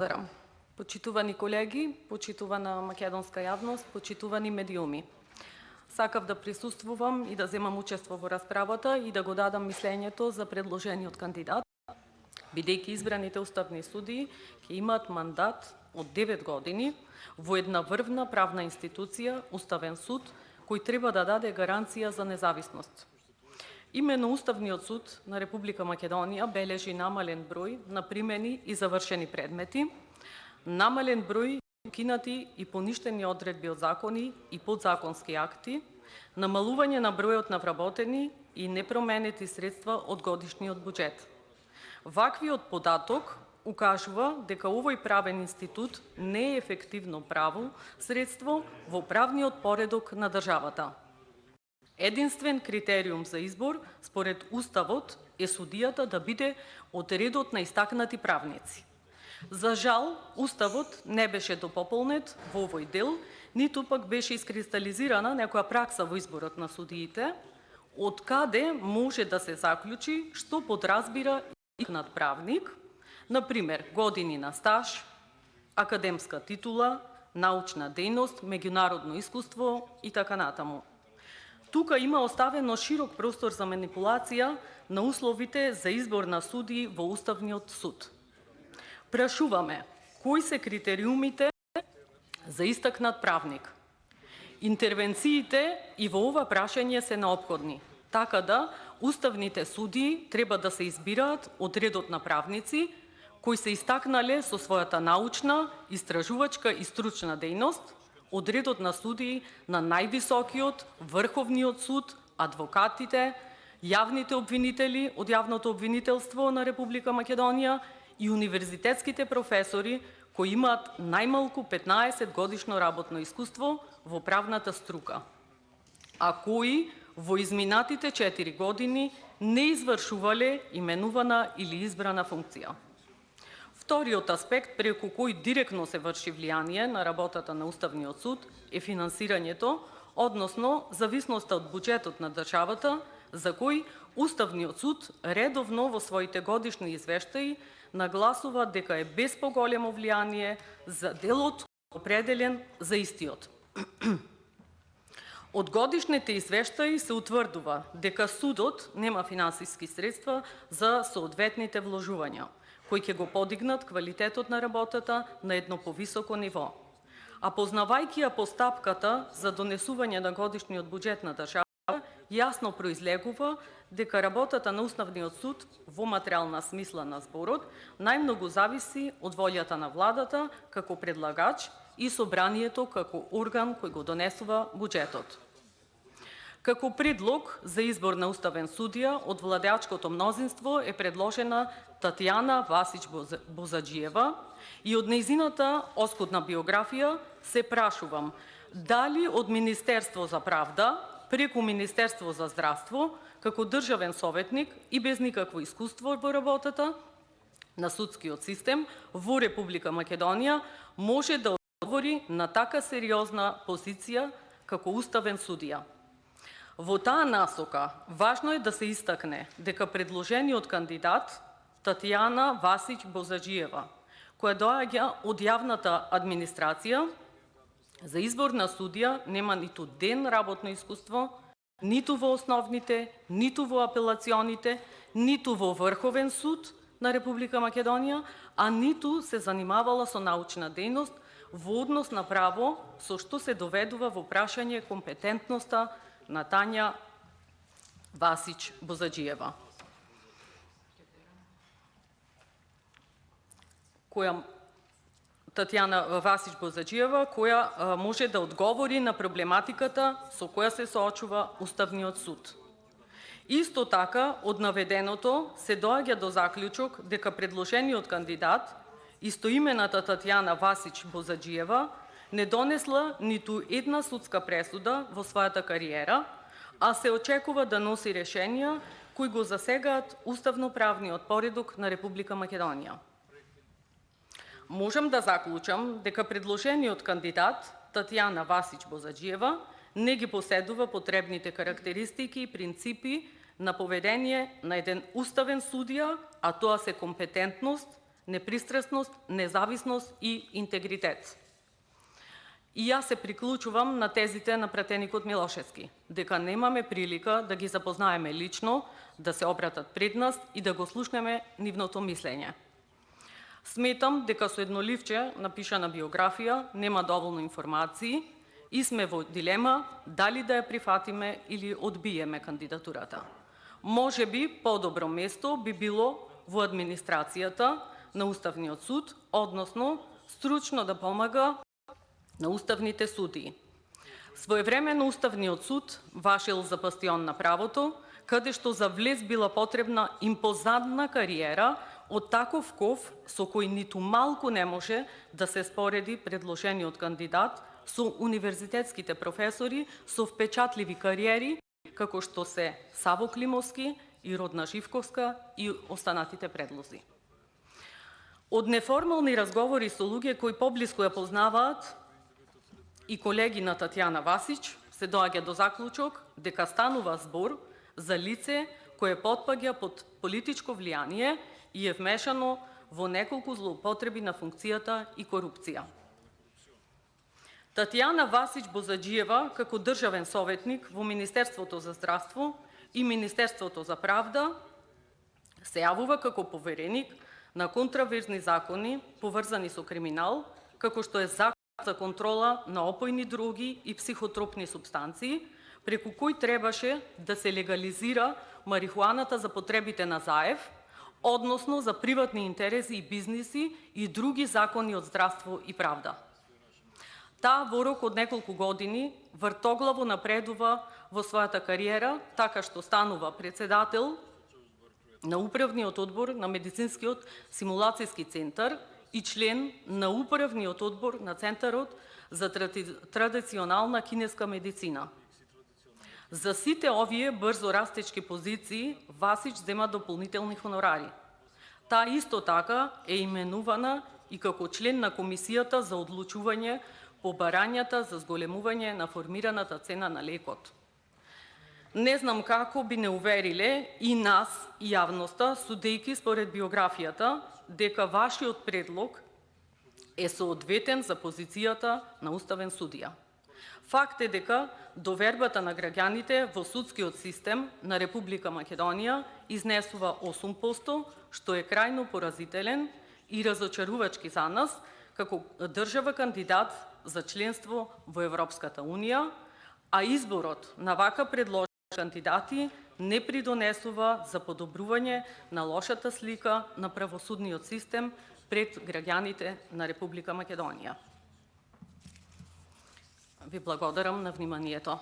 Благодарам. Почитувани колеги, почитувана македонска јавност, почитувани медиуми. Сакав да присуствувам и да земам учество во расправата и да го дадам мислењето за предложениот кандидат, бидејќи избраните уставни судии ќе имаат мандат од 9 години во една врвна правна институција, Уставен суд, кој треба да даде гаранција за независност. Именно Уставниот суд на Република Македонија бележи намален број на примени и завршени предмети, намален број укинати и поништени одредби од закони и подзаконски акти, намалување на бројот на вработени и непроменети средства од годишниот буџет. Ваквиот податок укажува дека овој правен институт не е ефективно право средство во правниот поредок на државата. Единствен критериум за избор, според Уставот, е судијата да биде од редот на истакнати правници. За жал, Уставот не беше допополнет во овој дел, ниту пак беше искристализирана некоја пракса во изборот на судиите, од каде може да се заклучи што подразбира истакнат правник, например, години на стаж, академска титула, научна дејност, меѓународно искуство и така натаму. Тука има оставено широк простор за манипулација на условите за избор на судии во Уставниот суд. Прашуваме, кои се критериумите за истакнат правник? Интервенциите и во ова прашање се неопходни, така да уставните судии треба да се избираат од редот на правници кои се истакнале со својата научна, истражувачка и стручна дејност, од редот на судии на највисокиот, Врховниот суд, адвокатите, јавните обвинители од јавното обвинителство на Република Македонија и универзитетските професори кои имаат најмалку 15 годишно работно искуство во правната струка, а кои во изминатите 4 години не извршувале именувана или избрана функција. Вториот аспект преку кој директно се врши влијание на работата на Уставниот суд е финансирањето, односно зависноста од буџетот на државата, за кој Уставниот суд редовно во своите годишни извештаи нагласува дека е без поголемо влијание за делот определен за истиот. Од годишните извештаи се утврдува дека судот нема финансиски средства за соодветните вложувања, кои ќе го подигнат квалитетот на работата на едно повисоко ниво. А познавајќи ја постапката за донесување на годишниот буџет на државата, јасно произлегува дека работата на Уставниот суд во материјална смисла на зборот најмногу зависи од волјата на владата како предлагач и собранието како орган кој го донесува буџетот. Како предлог за избор на уставен судија од владеачкото мнозинство е предложена Татјана Васич Бозаџиева и од нејзината оскудна биографија се прашувам дали од Министерство за правда преку Министерство за здравство како државен советник и без никакво искуство во работата на судскиот систем во Република Македонија може да одговори на така сериозна позиција како уставен судија. Во таа насока, важно е да се истакне дека предложениот кандидат Татјана Васич Бозаџиева, која доаѓа од јавната администрација, за избор на судија нема ниту ден работно искуство, ниту во основните, ниту во апелационите, ниту во Врховен суд на Република Македонија, а ниту се занимавала со научна дејност во однос на право, со што се доведува во прашање компетентноста на Тања Васич Бозаџиева, Татјана Васич Бозаџиева, која може да одговори на проблематиката со која се соочува Уставниот суд. Исто така, од наведеното се доаѓа до заклучок дека предложениот кандидат, истоимената Татјана Васич Бозаџиева, не донесла ниту една судска пресуда во својата кариера, а се очекува да носи решенија кои го засегаат уставно-правниот поредок на Република Македонија. Можам да заклучам дека предложениот кандидат Татјана Васич Бозаџиева не ги поседува потребните карактеристики и принципи на поведение на еден уставен судија, а тоа се компетентност, непристрасност, независност и интегритет. И јас се приклучувам на тезите на пратеникот Милошевски, дека немаме прилика да ги запознаеме лично, да се обратат пред нас и да го слушнеме нивното мислење. Сметам дека со едно ливче напишана биографија нема доволно информации и сме во дилема дали да ја прифатиме или одбиеме кандидатурата. Може би подобро место би било во администрацијата на Уставниот суд, односно стручно да помага на уставните судии. Своевремено Уставниот суд вашил за бастион на правото, каде што за влез била потребна импозантна кариера од таков ков со кој ниту малку не може да се спореди предложениот кандидат со универзитетските професори со впечатливи кариери, како што се Саво Климовски и Родна Живковска и останатите предлози. Од неформални разговори со луѓе кои поблиску ја познаваат и колеги на Татјана Васич, се доаѓа до заклучок дека станува збор за лице кое потпаѓа под политичко влијание и е вмешано во неколку злоупотреби на функцијата и корупција. Татјана Васич Бозаджиева, како државен советник во Министерството за здравство и Министерството за правда, се јавува како повереник на контраверзни закони поврзани со криминал, како што е Закон за контрола на опојни дроги и психотропни супстанции, преку кој требаше да се легализира марихуаната за потребите на Заев, односно за приватни интереси и бизниси и други закони од здравство и правда. Таа во рок од неколку години вртоглаво напредува во својата кариера, така што станува председател на Управниот одбор на Медицинскиот симулацијски центар и член на Управниот одбор на Центарот за традиционална кинеска медицина. За сите овие брзо растечки позиции Васич зема дополнителни хонорари. Таа исто така е именувана и како член на Комисијата за одлучување по барањата за зголемување на формираната цена на лекот. Не знам како би не увериле и нас, и јавноста, судејки според биографијата, дека вашиот предлог е соодветен за позицијата на уставен судија. Факт е дека довербата на граѓаните во судскиот систем на Република Македонија изнесува 8%, што е крајно поразителен и разочарувачки за нас, како држава кандидат за членство во Европската Унија, а изборот на вака предложени кандидати не придонесува за подобрување на лошата слика на правосудниот систем пред граѓаните на Република Македонија. Ви благодарам на вниманието.